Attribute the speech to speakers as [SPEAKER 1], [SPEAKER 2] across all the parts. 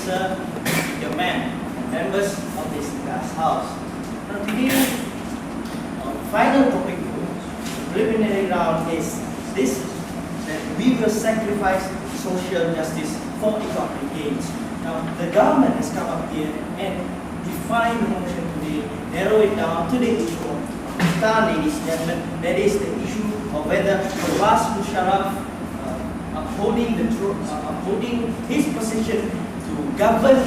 [SPEAKER 1] sir, your man, members of this glass house. Now today, our final topic, preliminary round is this, that we will sacrifice social justice for economic gains. Now the government has come up here and defined the motion today, narrow it down to the issue of Pakistan, ladies and gentlemen. That is the issue of whether Pervez Musharraf upholding his position to govern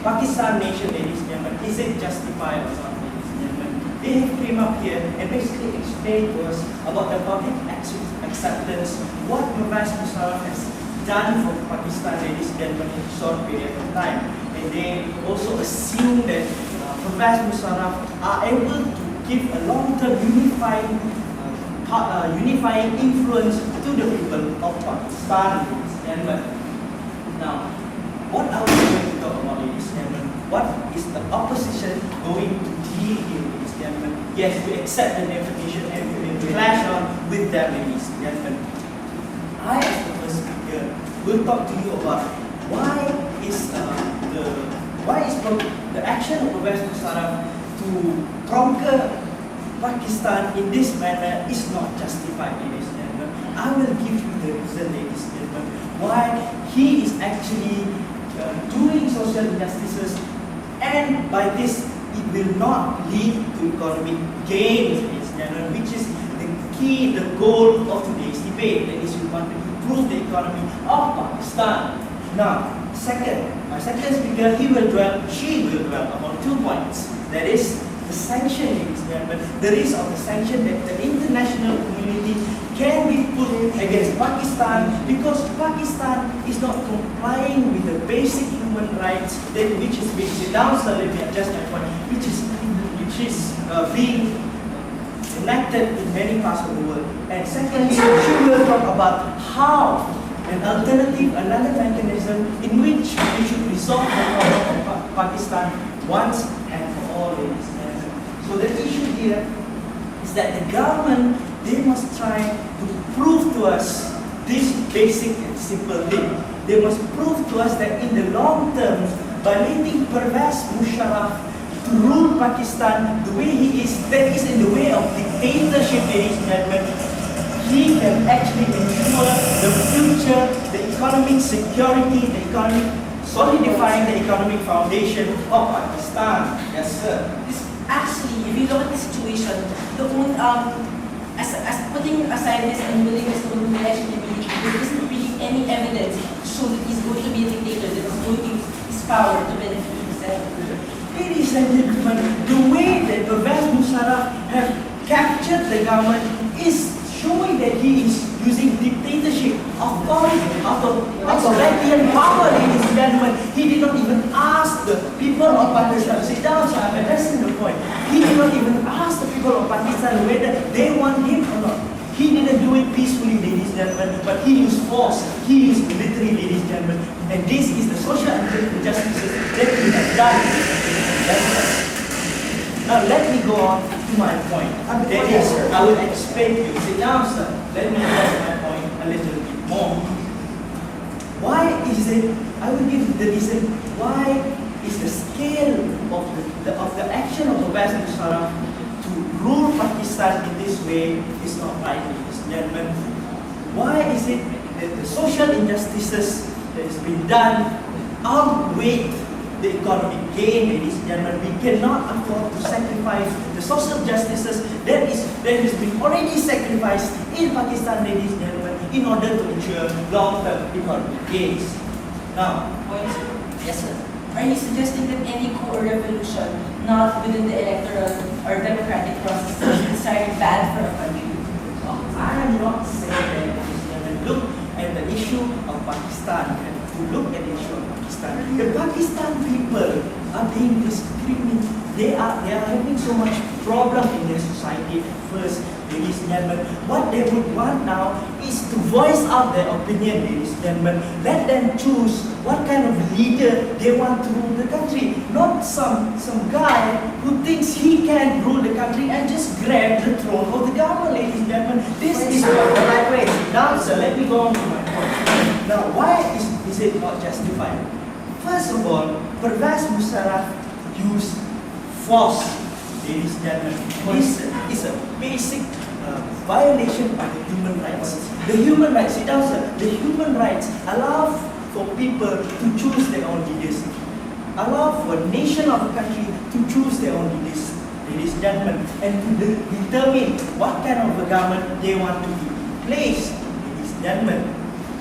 [SPEAKER 1] Pakistan nation, ladies and gentlemen, is it justified or not, ladies and gentlemen? They have came up here and basically explained to us about the public acceptance, what Pervez Musharraf has done for Pakistan, ladies and gentlemen, in a short period of time. And they also assume that Pervez Musharraf are able to give a long-term unifying influence to the people of Pakistan, ladies and gentlemen. Now, what are we going to talk about, ladies and gentlemen? What is the opposition going to deal here, ladies and gentlemen? Yes, we accept the definition and we will clash on with them, ladies and gentlemen. I, as the first speaker, will talk to you about why is the action of Pervez Musharraf to conquer Pakistan in this manner is not justified, ladies and gentlemen. I will give you the reason, ladies and gentlemen, why he is actually doing social injustices, and by this it will not lead to economic gains, ladies and gentlemen, which is the key, the goal of today's debate. That is, we want to improve the economy of Pakistan. Now, my second speaker, she will dwell upon 2 points. That is, the sanction, ladies and gentlemen, the risk of the sanction that the international community can be put against Pakistan because Pakistan is not complying with the basic human rights which is being set down, so let me adjust my point, which is being enacted in many parts of the world. And secondly, she will talk about how another mechanism in which we should resolve the problem of Pakistan once and for all, ladies and gentlemen. So the issue here is that the government, they must try to prove to us this basic and simple thing. They must prove to us that in the long term, by letting Pervez Musharraf to rule Pakistan the way he is, that is in the way of dictatorship, ladies and gentlemen, he can actually ensure the future, the economic security, solidifying the economic foundation of Pakistan. Yes, sir.
[SPEAKER 2] Actually, if you look at the situation, as putting aside this unwillingness to rule actually, there isn't really any evidence to show that he's going to be a dictator that is going to use his power to benefit himself.
[SPEAKER 1] Ladies and gentlemen, the way that Pervez Musharraf have captured the government is showing that he is using dictatorship, authoritarian power, ladies and gentlemen. He did not even ask the people of Pakistan. Sit down, sir, I'm addressing the point. He did not even ask the people of Pakistan whether they want him or not. He didn't do it peacefully, ladies and gentlemen, but he used force, he used military, ladies and gentlemen. And this is the social injustices that he has done. Now let me go on to my point. That is, I will explain to you. Sit down, sir. Let me address my point a little bit more. Why is it, I will give you the reason, why is the scale of the action of Pervez Musharraf to rule Pakistan in this way is not right, ladies and gentlemen. Why is it that the social injustices that has been done outweigh the economic gain, ladies and gentlemen? We cannot afford to sacrifice the social justices that has been already sacrificed in Pakistan, ladies and gentlemen, in order to ensure long-term economic gains. Now,
[SPEAKER 2] Yes, sir. Are you suggesting that any coup or revolution not within the electoral or democratic process is considered bad for a country?
[SPEAKER 1] I am not saying that, ladies and gentlemen. Look at the issue of Pakistan. To look at the issue of Pakistan. The Pakistan people are being discriminated. They are having so much problem in their society at first, ladies and gentlemen. What they would want now is to voice out their opinion, ladies and gentlemen. Let them choose what kind of leader they want to rule the country. Not some guy who thinks he can rule the country and just grab the throne of the government, ladies and gentlemen. This is not the right way. Now, sir, let me go on to my point. Now, why is it not justified? First of all, Pervez Musharraf used force, ladies and gentlemen. This is a basic violation of the human rights. The human rights, the human rights allow for people to choose their own leaders. Allow for a nation of a country to choose their own leaders, ladies and gentlemen, and to determine what kind of a government they want to be placed, ladies and gentlemen.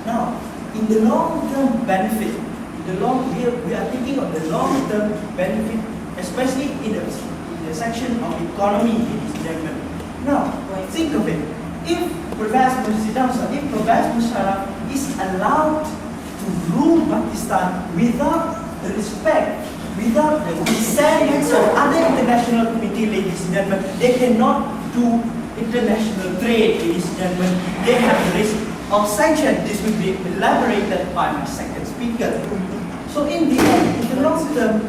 [SPEAKER 1] Now, in the long-term benefit, we are thinking of the long-term benefit, especially in the section of economy, ladies and gentlemen. Now, think of it. If Pervez Musharraf is allowed to rule Pakistan without the respect, without the consent of other international committee, ladies and gentlemen, they cannot do international trade, ladies and gentlemen. They have the risk of sanction. This will be elaborated by my second speaker. So in the end, in the long term,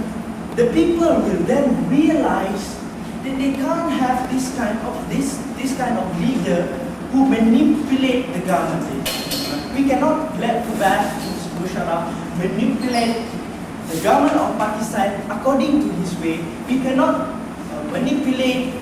[SPEAKER 1] the people will then realize that they can't have this kind of leader who manipulate the government. We cannot let Pervez Musharraf manipulate the government of Pakistan according to his way. We cannot manipulate.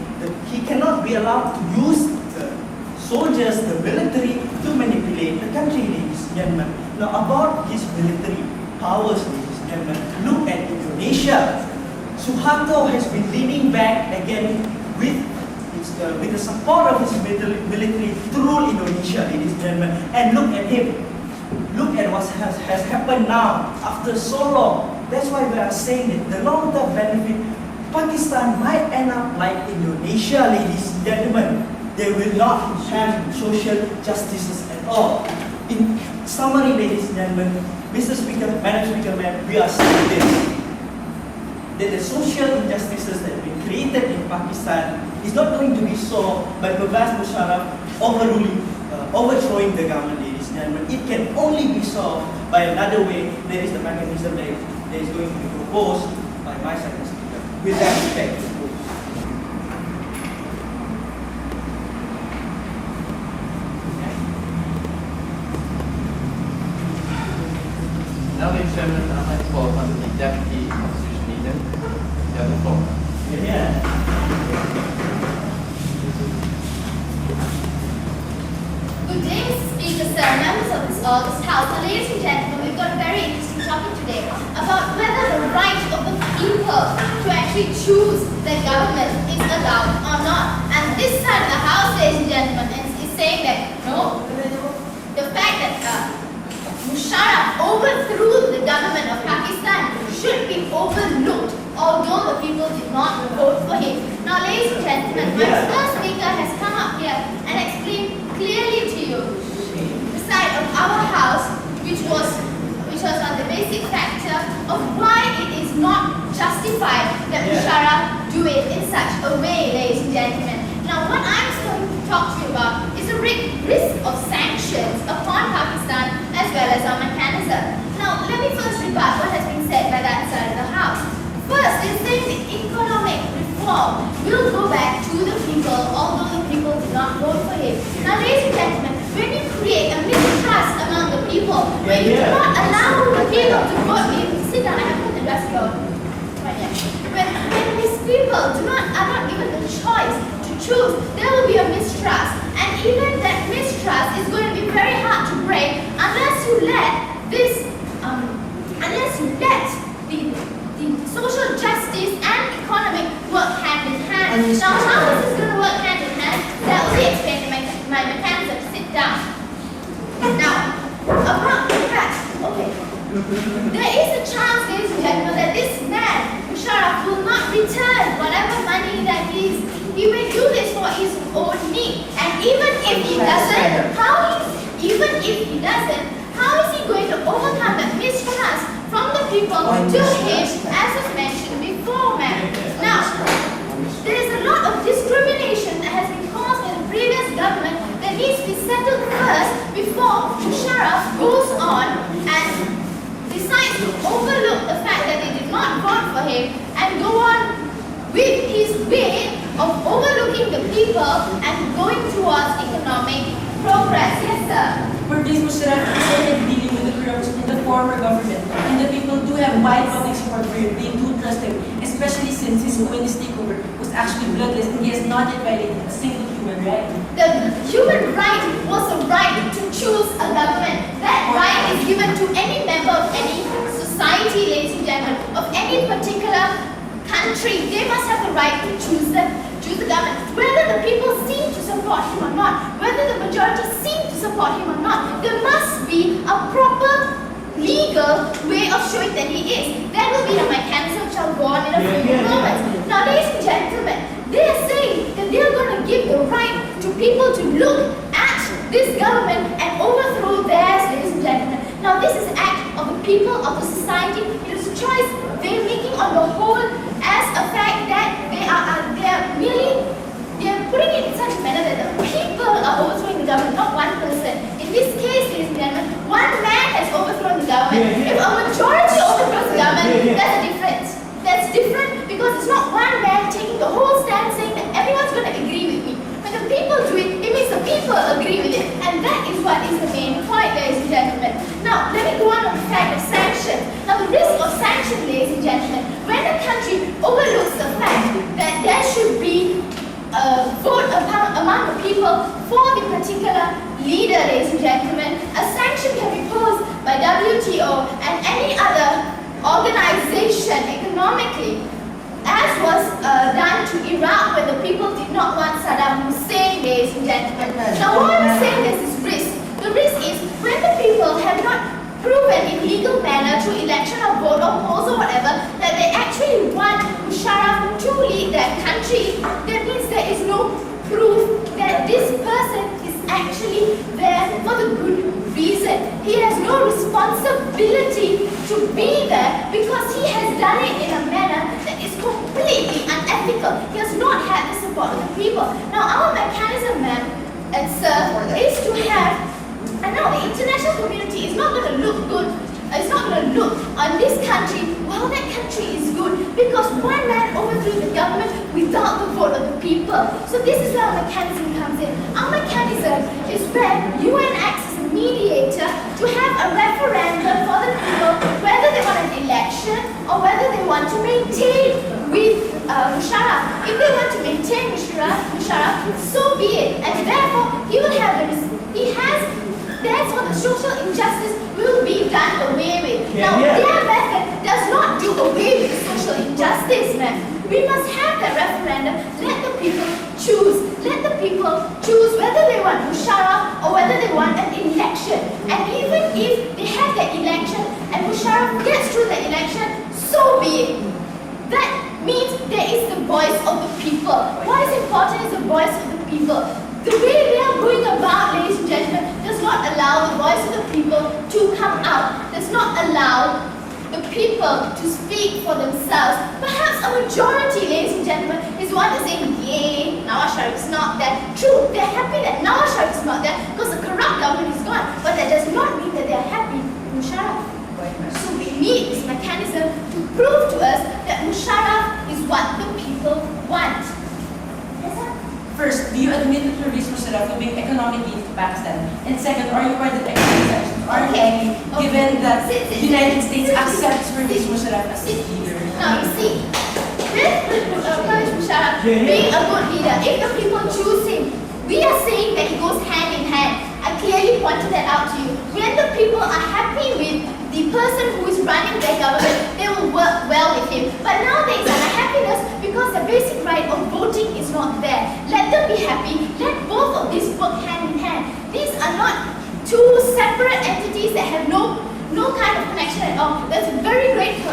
[SPEAKER 1] He cannot be allowed to use the soldiers, the military, to manipulate the country, ladies and gentlemen. Now about his military powers, ladies and gentlemen, look at Indonesia. Suharto has been leaning back again with the support of his military to rule Indonesia, ladies and gentlemen. And look at him. Look at what has happened now after so long. That's why we are saying that the long-term benefit, Pakistan might end up like Indonesia, ladies and gentlemen. They will not have social justices at all. In summary, ladies and gentlemen, Mr. Speaker, Madam Speaker, we are saying this, that the social injustices that have been created in Pakistan is not going to be solved by Pervez Musharraf overthrowing the government, ladies and gentlemen. It can only be solved by another way. There is the mechanism that is going to be proposed by my second speaker. With that respect,
[SPEAKER 3] now, Mr. Chairman, I'd like to call upon the Deputy Opposition Leader to have the floor.
[SPEAKER 4] Good day, Mr. Speaker, sir, members of this August House. Now, ladies and gentlemen, we've got a very interesting topic today about whether the right of the people to actually choose their government is allowed or not. And this side of the House, ladies and gentlemen, is saying that no, the fact that Musharraf overthrew the government of Pakistan should be overlooked, although the people did not vote for him. Now, ladies and gentlemen, my first speaker has come up here and explained clearly to you the side of our house, which was on the basic factor of why it is not justified that Musharraf do it in such a way, ladies and gentlemen. Now, what I'm going to talk to you about is the risk of sanctions upon Pakistan as well as our mechanism. Now, let me first rebut what has been said by that side of the house. First, they're saying the economic reform will go back to the people, although the people did not vote for him. Now, ladies and gentlemen, when you create a mistrust among the people, when you do not allow the people to vote, sit down, I have put the desk down. When these people are not given the choice to choose, there will be a mistrust. And even that mistrust is going to be very hard to break unless you let the social justice and economic work hand in hand. Now, how is this going to work hand in hand? That will be explained in my mechanism. Sit down. Now, about the fact, okay, there is a chance, ladies and gentlemen, that this man, Musharraf, will not return whatever money that he may do this for his own need. And even if he doesn't, how is he going to overcome that mistrust from the people to him, as was mentioned before, ma'am? Now, there is a lot of discrimination that has been caused by the previous government that needs to be settled first before Musharraf goes on and decides to overlook the fact that they did not vote for him and go on with his way of overlooking the people and going towards economic progress. Yes, sir.
[SPEAKER 2] Pervez Musharraf is already dealing with the corruption in the former government, and and the people do have wide public support for him. They do trust him, especially since his coup and his takeover was actually bloodless and he has not yet violated a single human right.
[SPEAKER 4] The human right was a right to choose a government. That right is given to any member of any society, ladies and gentlemen, of any particular country. They must have the right to choose the government. Whether the people seem to support him or not, whether the majority seem to support him or not, there must be a proper legal way of showing that he is. That will be the mechanism which I'll go on in a few moments. Now, ladies and gentlemen, they are saying that they are going to give the right to people to look at this government and overthrow theirs, ladies and gentlemen. Now, this is an act of the people, of the society. It is a choice they are making on the whole as a fact that they are putting it in such a manner that the people are overthrowing the government, not one person. In this case, ladies and gentlemen, one man has overthrown the government. If a majority overthrows the government, that's a difference. That's different because it's not one man taking the whole stand saying that everyone's going to agree with me. When the people do it, it means the people agree with it. And that is what is the main point, ladies and gentlemen. Now, let me go on the fact of sanctions. Now, the risk of sanctions, ladies and gentlemen, when a country overlooks the fact that there should be a vote among the people for the particular leader, ladies and gentlemen, a sanction can be posed by WTO and any other organization economically, as was done to Iraq when the people did not want Saddam Hussein, ladies and gentlemen. Now, why I'm saying this is risk. The risk is when the people have not proven in legal manner through election or vote or polls or whatever that they actually want Musharraf to lead their country, that means there is no proof that this person is actually there for the good reason. He has no responsibility to be there because he has done it in a manner that is completely unethical. He has not had the support of the people. Now, our mechanism, ma'am and sir, is to have, and now the international community is not going to look good. It's not going to look on this country, well, that country is good because one man overthrew the government without the vote of the people. So this is where our mechanism comes in. Our mechanism is where UN acts as a mediator to have a referendum for the people whether they want an election or whether they want to maintain with Musharraf. If they want to maintain Musharraf, so be it. And therefore, he will have therefore the social injustice will be done away with. Now, their method does not do away with social injustice, man. We must have that referendum. Let the people choose. Let the people choose whether they want Musharraf or whether they want an election. And even if they have that election and Musharraf gets through the election, so be it. That means there is the voice of the people. What is important is the voice of the people. The way we are going about, ladies and gentlemen, does not allow the voice of the people to come out. Does not allow the people to speak for themselves. Perhaps a majority, ladies and gentlemen, is one that's saying, yay, Nawaz Sharif is not there. True, they're happy that Nawaz Sharif is not there because the corrupt government is gone. But that does not mean that they're happy with Musharraf. So we need this mechanism to prove to us that Musharraf is what the people want. Yes, sir?
[SPEAKER 2] First, do you admit that you released Musharraf to bring economic gains to Pakistan? And second, are you aware that economic sanctions are given that the United States accepts release Musharraf as a leader?
[SPEAKER 4] Now you see, with Musharraf being a good leader, if the people choose him, we are saying that it goes hand in hand. I clearly pointed that out to you. When the people are happy with the person who is running their government, they will work well with him. But now there is unhappiness because the basic right of voting is not there. Let them be happy. Let both of these work hand in hand. These are not two separate entities that have no kind of connection at all. There's a very great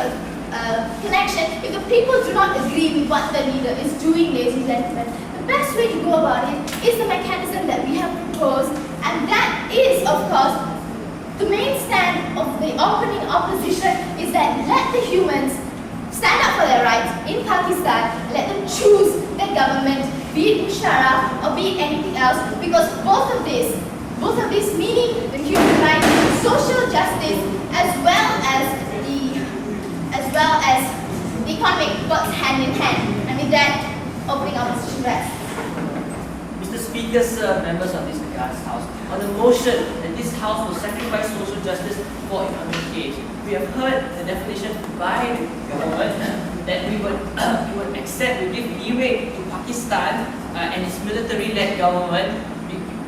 [SPEAKER 4] connection if the people do not agree with what the leader is doing, ladies and gentlemen. The best way to go about it is the mechanism that we have proposed, and that is, of course, the main stand of the opening opposition is that let the humans stand up for their rights in Pakistan, let them choose their government, be it Musharraf or be it anything else, because both of these meaning the human rights, social justice, as well as the economic works hand in hand. And with that, opening opposition rests.
[SPEAKER 5] Mr. Speaker, sir, members of this House, on the motion that this
[SPEAKER 2] this house will sacrifice social justice for economic gain. We have heard the definition by the government that we would accept, we give leeway to Pakistan and its military-led government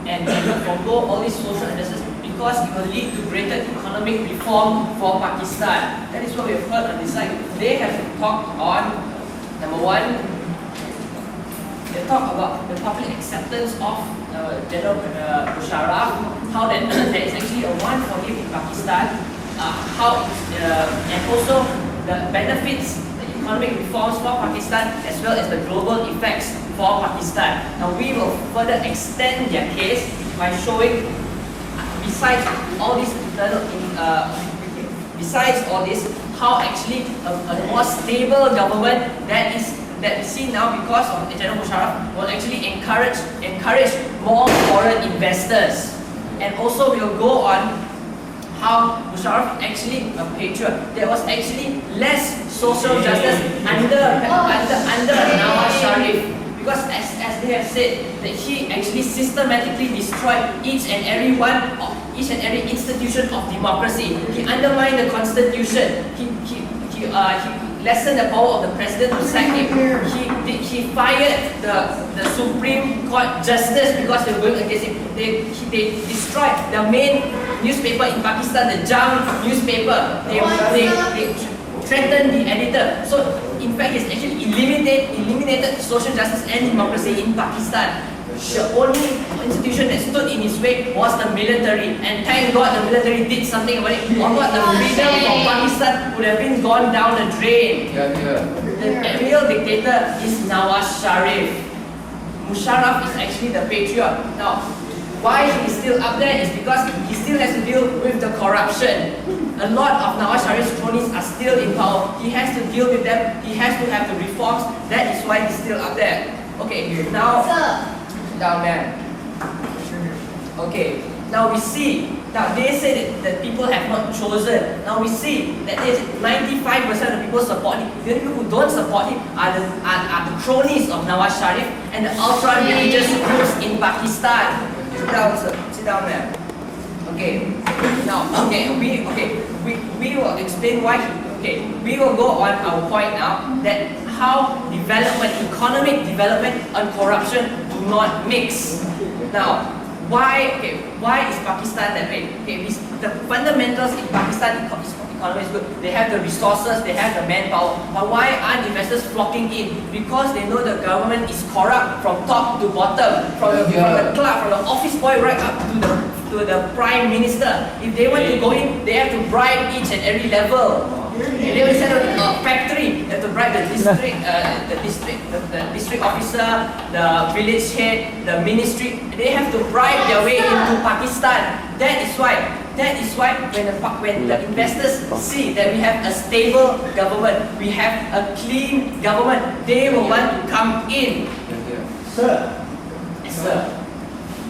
[SPEAKER 2] and forgo all these social injustices because it will lead to greater economic reform for Pakistan. That is what we have heard on this side. They have talked on, number one, they talk about the public acceptance of General Musharraf, how that there is actually a one for him in Pakistan, and also the benefits, the economic reforms for Pakistan as well as the global effects for Pakistan. Now we will further extend their case by showing, besides all this how actually a more stable government that we see now because of General Musharraf will actually encourage more foreign investors. And also we will go on how Musharraf actually a patriot. There was actually less social justice under Nawaz Sharif. Because as they have said, that he actually systematically destroyed each and every institution of democracy. He undermined the constitution. He lessened the power of the president to sack him. He fired the Supreme Court justice because they were going against him. They destroyed the main newspaper in Pakistan, the Jam newspaper. They threatened the editor. So in fact, he's actually eliminated social justice and democracy in Pakistan. The only institution that stood in his way was the military, and thank God the military did something about it. Or what, the freedom of Pakistan would have been gone down the drain. The real dictator is Nawaz Sharif. Musharraf is actually the patriot. Now, why he is still up there is because he still has to deal with the corruption. A lot of Nawaz Sharif's cronies are still in power. He has to deal with them. He has to have the reforms. That is why he's still up there. Okay, now, down there. Okay, now we see. Now they say that people have not chosen. Now we see that 95% of people support him. The people who don't support him are the cronies of Nawaz Sharif and the ultra-religious groups in Pakistan. Sit down, sir. Sit down there. Okay. Now, we will explain why. We will go on our point now that how economic development and corruption do not mix. Now, why is Pakistan that way? The fundamentals in Pakistan economy is good. They have the resources, they have the manpower. But why aren't investors flocking in? Because they know the government is corrupt from top to bottom, from the clerk, from the office boy right up to the prime minister. If they want to go in, they have to bribe each and every level. If they will set up a factory, they have to bribe the district officer, the village head, the ministry. They have to bribe their way into Pakistan. That is why when the investors see that we have a stable government, we have a clean government, they will want to come in.
[SPEAKER 1] Sir.
[SPEAKER 2] Yes, sir.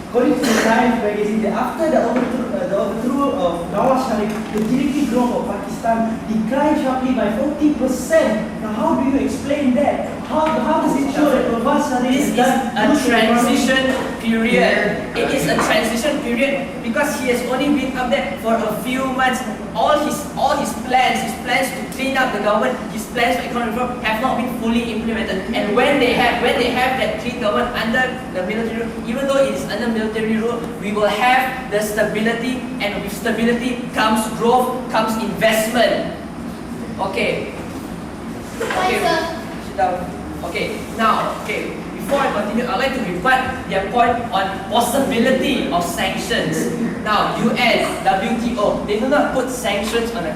[SPEAKER 1] According to the Times magazine, after the overthrow of Nawaz Sharif, the GDP growth of Pakistan declined sharply by 40%. Now, how do you explain that? How does it show that Nawaz Sharif
[SPEAKER 2] This is a transition period. It is a transition period because he has only been up there for a few months. All his plans to clean up the government, his plans for economic reform have not been fully implemented. And when they have that clean government under the military rule, even though it is under military rule, we will have the stability, and with stability comes growth, comes investment. Okay. Sit down. Okay. Now, before I continue, I'd like to rebut their point on possibility of sanctions. Now, UN, WTO, they do not put sanctions on a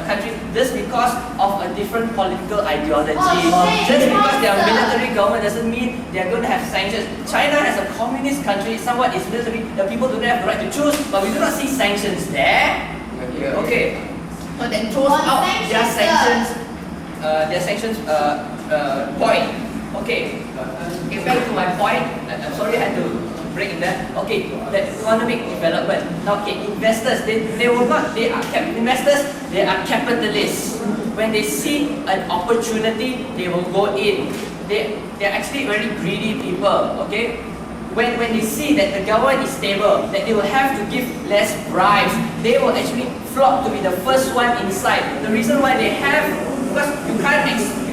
[SPEAKER 2] country just because of a different political ideology. Just because they are military government doesn't mean they are going to have sanctions. China has a communist country, somewhat is military, the people do not have the right to choose, but we do not see sanctions there. Okay. But that throws out their sanctions point. Okay, back to my point. I'm sorry I had to break in that. Okay, the economic development. Now, investors, they are capitalists. When they see an opportunity, they will go in. They're actually very greedy people. Okay, when they see that the government is stable, that they will have to give less bribes, they will actually flock to be the first one inside. The reason why they have, because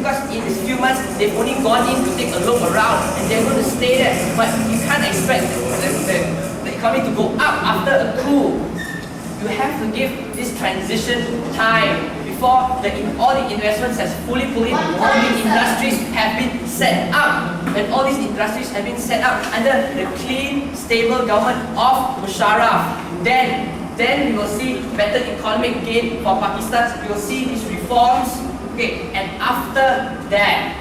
[SPEAKER 2] because in these few months they've only gone in to take a look around and they're going to stay there. But you can't expect the economy to go up after a coup. You have to give this transition time before all the investments has fully put in, all the industries have been set up. When all these industries have been set up under the clean, stable government of Musharraf, then we will see better economic gain for Pakistan. We will see these reforms. Okay, and after that,